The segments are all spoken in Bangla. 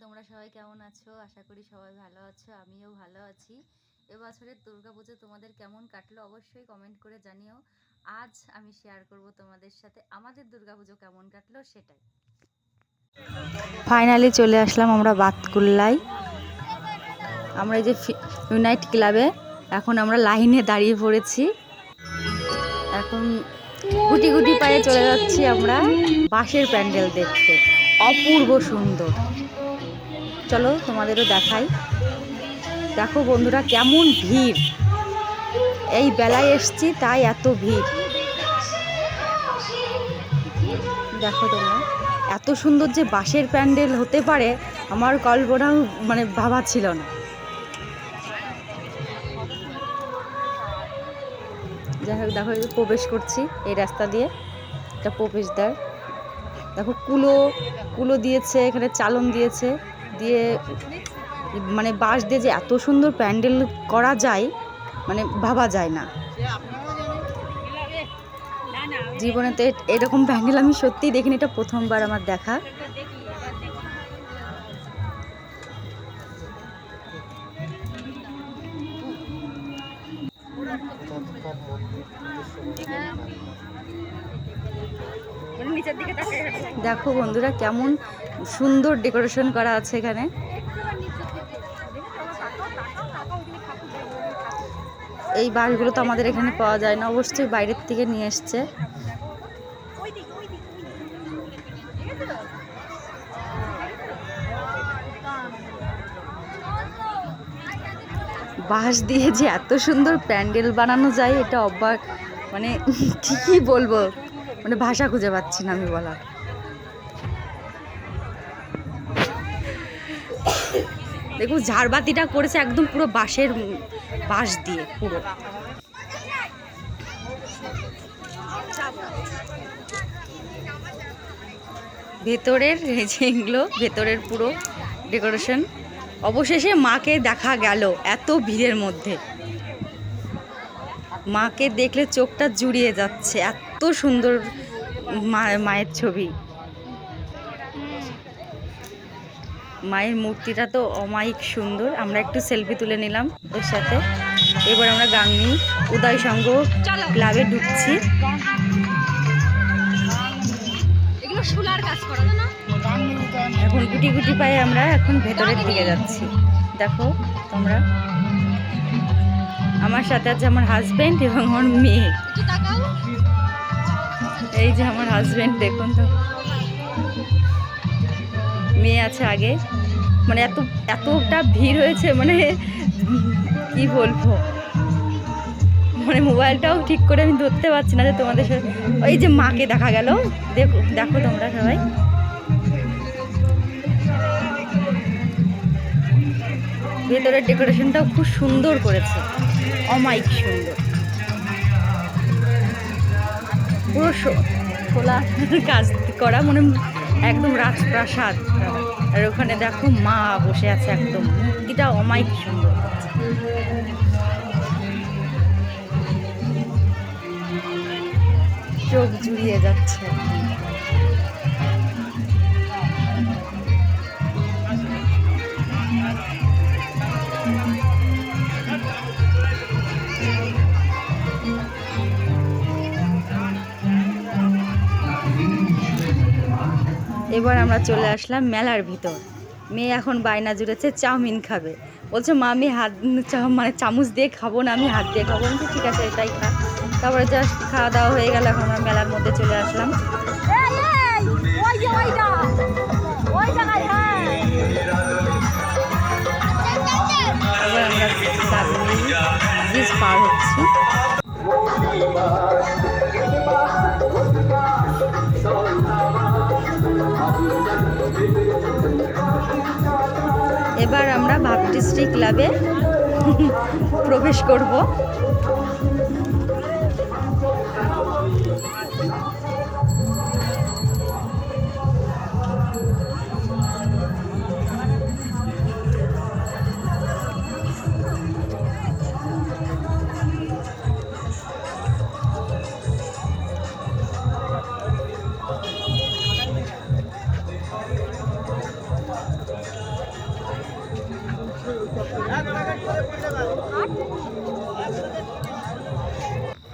তোমরা সবাই কেমন আছো? আশা করি সবাই ভালো আছো, আমিও ভালো আছি। এবছরের দুর্গাপুজো তোমাদের কেমন কাটলো অবশ্যই কমেন্ট করে জানিও। আজ আমি শেয়ার করব তোমাদের সাথে আমাদের দুর্গাপুজো কেমন কাটলো সেটাই। ফাইনালি চলে আসলাম আমরা বাতকুল্লায়। আমরা এই যে ইউনাইট ক্লাবে এখন আমরা লাইনে দাঁড়িয়ে পড়েছি। এখন গুটি গুটি পায়ে চলে যাচ্ছি আমরা বাঁশের প্যান্ডেল দেখতে, অপূর্ব সুন্দর। চলো তোমাদেরও দেখাই। দেখো বন্ধুরা কেমন ভিড়, এই বেলায় এসছি তাই এত ভিড়। দেখো তোমরা, এত সুন্দর যে বাঁশের প্যান্ডেল হতে পারে আমার কল্পনাও ভাবা ছিল না। যাই হোক দেখো প্রবেশ করছি এই রাস্তা দিয়ে, এটা প্রবেশদ্বার। দেখো কুলো দিয়েছে, এখানে চালন দিয়েছে, দিয়ে বাঁশ দিয়ে যে এত সুন্দর প্যান্ডেল করা যায় ভাবা যায় না। জীবনেতে এরকম প্যান্ডেল আমি সত্যিই দেখিনি, এটা প্রথমবার আমার দেখা। দেখো বন্ধুরা কেমন সুন্দর ডেকোরেশন করা আছে এখানে। এই বাঁশগুলো তো আমাদের এখানে পাওয়া যায় না, অবশ্যই বাইরের থেকে নিয়ে এসছে। বাঁশ দিয়ে যে এত সুন্দর প্যান্ডেল বানানো যায় এটা অবাক, ঠিকই বলবো, ভাষা খুঁজে পাচ্ছি না আমি বলার। দেখুন ঝাড়বাতিটা করেছে একদম পুরো বাঁশ দিয়ে পুরো। ভেতরের যেগুলো ভেতরের পুরো ডেকোরেশন। অবশেষে মাকে দেখা গেল এত ভিড়ের মধ্যে। মাকে দেখলে চোখটা জুড়িয়ে যাচ্ছে, এত সুন্দর মায়ের ছবি। মায়ের মূর্তিটা তো অমায়িক সুন্দর। আমরা একটু সেলফি তুলে নিলাম ওর সাথে। এবার আমরা গাংনী উদয় সংঘ ক্লাবে ঢুকছি। এখন গুটি গুটি পায়ে আমরা এখন ভেতরের দিকে যাচ্ছি। দেখো তোমরা, আমার সাথে আছে আমার হাজবেন্ড এবং আমার মেয়ে। এই যে আমার হাজবেন্ড, দেখুন তো মেয়ে আছে আগে। এতটা ভিড় হয়েছে কি বলবো, মোবাইলটাও ঠিক করে আমি ধরতে পারছি না যে তোমাদের সাথে। ওই যে মাকে দেখা গেল, দেখো তোমরা সবাই। ভেতরের ডেকোরেশনটাও খুব সুন্দর করেছে, অমায়িক সুন্দর, পুরো খোলা কাজ করা, একদম রাজপ্রাসাদ। আর ওখানে দেখো মা বসে আছে, একদম মূর্তিটা অমায়িক সুন্দর। চোখ জুড়িয়ে যাচ্ছে। এবার আমরা চলে আসলাম মেলার ভিতর। মেয়ে এখন বায়না জুড়েছে চাউমিন খাবে, বলছে মা আমি চামচ দিয়ে খাবো না, আমি হাত দিয়ে খাবো। আমি ঠিক আছে এটাই খা। তারপরে জাস্ট খাওয়া দাওয়া হয়ে গেল, এখন আমরা মেলার মধ্যে চলে আসলাম। এবার আমরা ব্রিজ পার হচ্ছি। এবার আমরা ভাবটিশ্রী ক্লাবে প্রবেশ করব।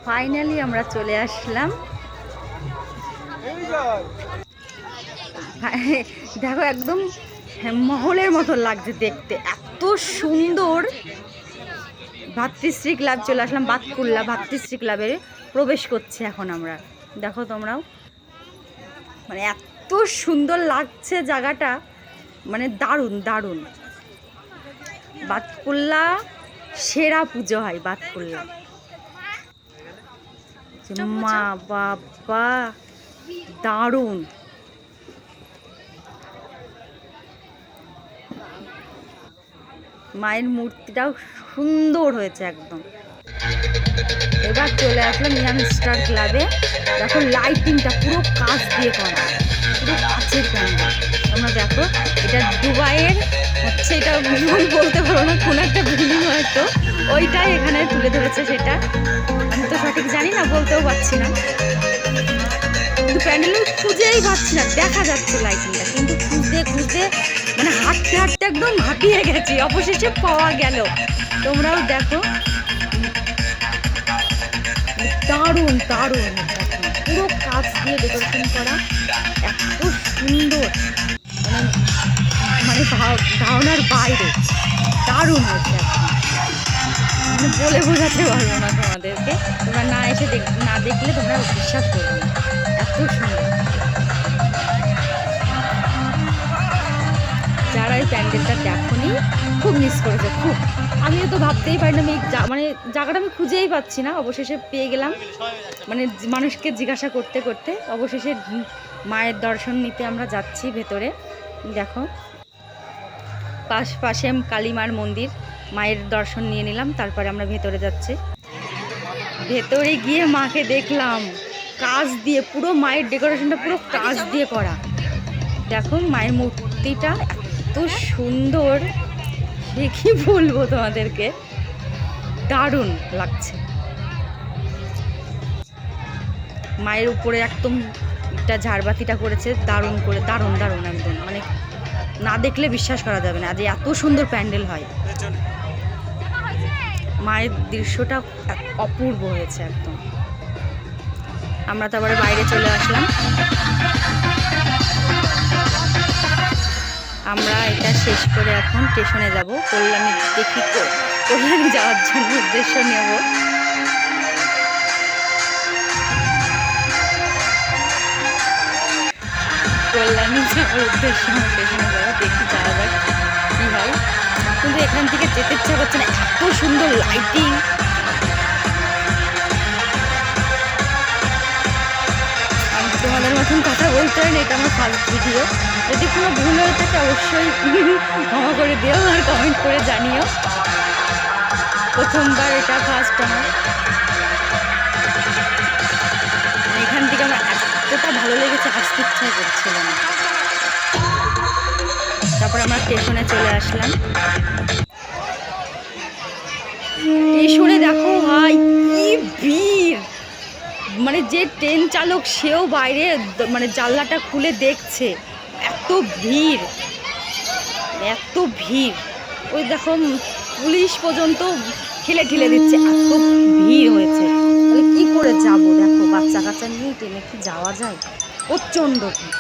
ফাইনালি আমরা চলে আসলাম। দেখো একদম মহলের মতো লাগছে দেখতে, এত সুন্দর। ভাতৃশ্রী ক্লাব চলে আসলাম, বাতকুল্লা ভাতৃশ্রী ক্লাবে প্রবেশ করছে এখন আমরা। দেখো তোমরাও, মানে এত সুন্দর লাগছে জায়গাটা, মানে দারুণ দারুণ। বাতকুল্লা সেরা পুজো হয় বাতকুল্লা। মা বাবা দারুণ। মায়ের মূর্তিটাও সুন্দর হয়েছে একদম। এবার চলে আসলাম ইয়াং স্টার ক্লাবে। দেখো লাইটিংটা পুরো কাঁচ দিয়ে করা, পুরো কাঁচের প্যান্ডেল। তোমরা দেখো, এটা দুবাইয়ের হচ্ছে, এটা বলতে পারো না, কোন একটা বিল্ডিং হয়তো, ওইটাই এখানে তুলে ধরেছে। সেটা আমি তো সঠিক জানি না, বলতেও পারছি না। কিন্তু প্যান্ডেল খুঁজেই পাচ্ছি না, দেখা যাচ্ছে লাইটিংটা, কিন্তু খুঁজতে খুঁজতে মানে হাঁটতে হাঁটতে একদম হাঁপিয়ে গেছি, অবশেষে পাওয়া গেল। তোমরাও দেখো, দারুণ দারুণ, পুরো কাঁচ দিয়ে ডেকোরেশন করা, এত সুন্দর, মানে ধারণার বাইরে, দারুণ হয়েছে। মানে বলে বোঝাতে পারবো না তোমাদেরকে, তোমরা না এসে না দেখলে তোমরা বিশ্বাস করবে না, এত সুন্দর। যারা এই প্যান্ডেলটা দেখোনি খুব মিস করেছে, খুব। আমিও তো ভাবতেই পারি না, আমি মানে জায়গাটা আমি খুঁজেই পাচ্ছি না, অবশেষে পেয়ে গেলাম। মানে মানুষকে জিজ্ঞাসা করতে করতে অবশেষে মায়ের দর্শন নিতে আমরা যাচ্ছি ভেতরে। দেখো পাশে কালীমার মন্দির, মায়ের দর্শন নিয়ে নিলাম, তারপরে আমরা ভেতরে যাচ্ছি। ভেতরে গিয়ে মাকে দেখলাম কাঁচ দিয়ে, পুরো মায়ের ডেকোরেশনটা পুরো কাঁচ দিয়ে করা। দেখো মায়ের মূর্তিটা এত সুন্দর, সে কি বলবো তোমাদেরকে, দারুণ লাগছে। মায়ের উপরে একদম একটা ঝাড়বাতিটা করেছে দারুণ করে, দারুণ দারুণ একদম, মানে না দেখলে বিশ্বাস করা যাবে না যে এত সুন্দর প্যান্ডেল হয়। মায়ের দৃশ্যটা অপূর্ব হয়েছে একদম। আমরা তারপরে বাইরে চলে আসলাম। আমরা এটা শেষ করে এখন স্টেশনে যাব, কল্যাণী। দেখি কল্যাণী যাওয়ার জন্য উদ্দেশ্য নেব। কল্যাণী যাওয়ার উদ্দেশ্য স্টেশনে যাবো, দেখি যাওয়া যাক কী হয়। কিন্তু এখান থেকে যেতে ইচ্ছা করছে না, এত সুন্দর লাইটিং। আমি তোমাদের মতন কথা বলতে হয় না, এটা আমার ফার্স্ট ভিডিও। যদি কোনো ভুল হয়ে থাকে অবশ্যই ক্ষমা করে দিও আর কমেন্ট করে জানিও। প্রথমবার, এটা ফার্স্ট আমার। এখান থেকে আমার এতটা ভালো লেগেছে, আসতে ইচ্ছা করছিল না। তারপর আমরা স্টেশনে চলে আসলাম। স্টেশনে দেখো ভাই কি ভিড়, মানে যে ট্রেন চালক সেও বাইরে মানে জানলাটা খুলে দেখছে, এত ভিড় এত ভিড়। ওই দেখো পুলিশ পর্যন্ত ঠেলে ঠেলে দিচ্ছে, এত ভিড় হয়েছে। তাহলে কী করে যাবো? দেখো বাচ্চা কাচ্চা নিয়ে ট্রেনে কি যাওয়া যায়? প্রচণ্ড ভিড়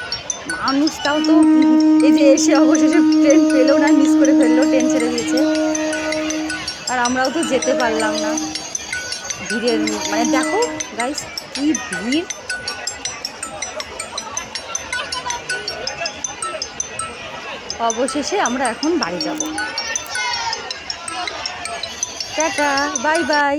মানুষ। তাও তো এই যে এসে অবশেষে ট্রেন পেলেও না, মিস করে ফেললো, ট্রেন ছেড়ে দিয়েছে। আর আমরাও তো যেতে পারলাম না ভিড়ের, মানে দেখো গাইস কি ভিড়। অবশেষে আমরা এখন বাড়ি যাব। Tata, bye bye.